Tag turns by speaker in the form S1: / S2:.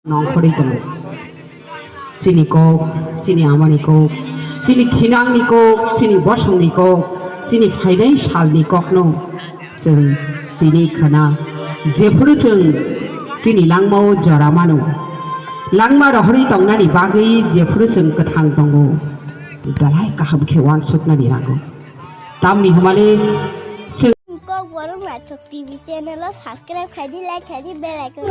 S1: नंखरैदों जोंनि गक जोंनि आमानि गक जोंनि थिनांनि गक जोंनि बसंनि गक जोंनि फायनाय सालनि गकनो जों दिनै खोना जेफोरो जों जोंनि लांमाव जरामानो लांमा रहरै दंनानि बागै जेफोरो जों गोथां दङ दालाय गाहाम खेवान सुकनानि नांगौ दामनि हमाले
S2: Warung Latsuk TV channel lo subscribe kadi like kadi bell icon.